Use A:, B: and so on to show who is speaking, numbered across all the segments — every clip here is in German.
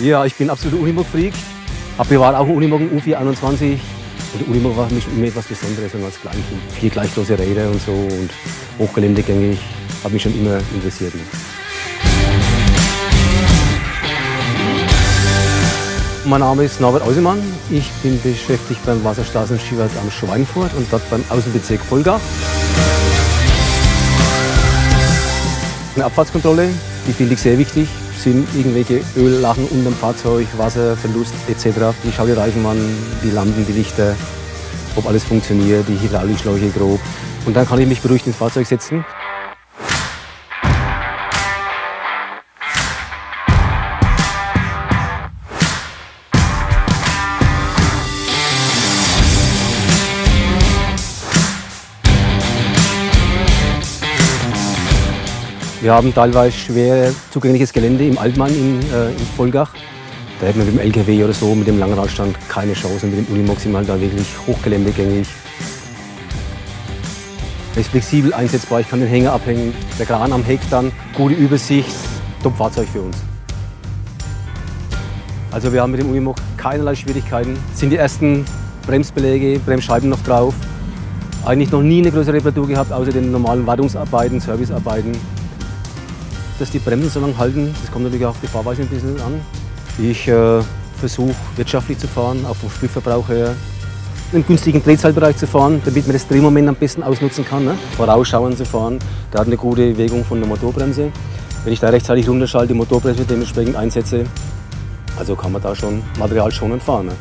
A: Ja, ich bin absoluter Unimog-Freak. Habe privat auch einen Unimog, einen U421. Und der Unimog war für mich immer etwas Besonderes als Kleinkind. 4 gleich große Räder und so und hochgeländegängig. Hat mich schon immer interessiert. Mein Name ist Norbert Ausemann. Ich bin beschäftigt beim Wasserstraßenskiwerk am Schweinfurt und dort beim Außenbezirk Vollgach. Eine Abfahrtskontrolle, die finde ich sehr wichtig. Sind irgendwelche Öllachen unter dem Fahrzeug, Wasserverlust etc. Ich schaue die Reifen an, die Lampen, die Lichter, ob alles funktioniert, die Hydraulikschläuche grob. Und dann kann ich mich beruhigt ins Fahrzeug setzen. Wir haben teilweise schwer zugängliches Gelände im Altmain in Vollgach. Da hätten wir mit dem LKW oder so, mit dem langen Radstand keine Chance. Mit dem Unimog sind wir halt da wirklich hochgeländegängig. Er ist flexibel einsetzbar, ich kann den Hänger abhängen. Der Kran am Heck dann, gute Übersicht, Top-Fahrzeug für uns. Also wir haben mit dem Unimog keinerlei Schwierigkeiten. Es sind die ersten Bremsbeläge, Bremsscheiben noch drauf. Eigentlich noch nie eine größere Reparatur gehabt, außer den normalen Wartungsarbeiten, Servicearbeiten. Dass die Bremsen so lange halten, das kommt natürlich auch auf die Fahrweise ein bisschen an. Ich versuche wirtschaftlich zu fahren, auch vom Spritverbrauch her, einen günstigen Drehzahlbereich zu fahren, damit man das Drehmoment am besten ausnutzen kann. Ne? Vorausschauend zu fahren, der hat eine gute Wirkung von der Motorbremse. Wenn ich da rechtzeitig runterschalte, die Motorbremse dementsprechend einsetze, also kann man da schon materialschonend fahren. Ne?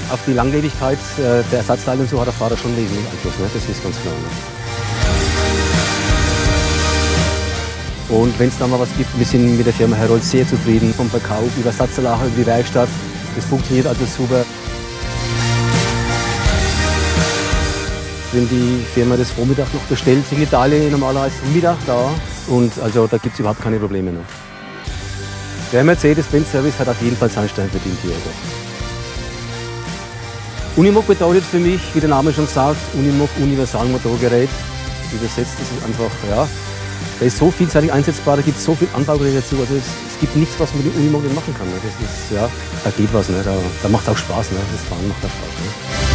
A: Auf die Langlebigkeit der Ersatzteile und so hat der Fahrer schon wesentlich Einfluss, ne? Das ist ganz klar. Ne? Und wenn es da mal was gibt, wir sind mit der Firma Herold sehr zufrieden. Vom Verkauf über Ersatzteile, über die Werkstatt, das funktioniert also super. Wenn die Firma das Vormittag noch bestellt, sind die Teile normalerweise Mittag da und also da gibt es überhaupt keine Probleme. Ne? Der Mercedes-Benz-Service hat auf jeden Fall seinen Stein verdient hier. Unimog bedeutet für mich, wie der Name schon sagt, Unimog Universalmotorgerät. Übersetzt, das ist einfach, ja, der ist so vielseitig einsetzbar, da gibt es so viel Anbaugeräte dazu. Also es gibt nichts, was man mit dem Unimog nicht machen kann. Ne? Das ist, ja, da geht was, ne? Da macht es auch Spaß, ne? Das Fahren macht auch Spaß. Ne?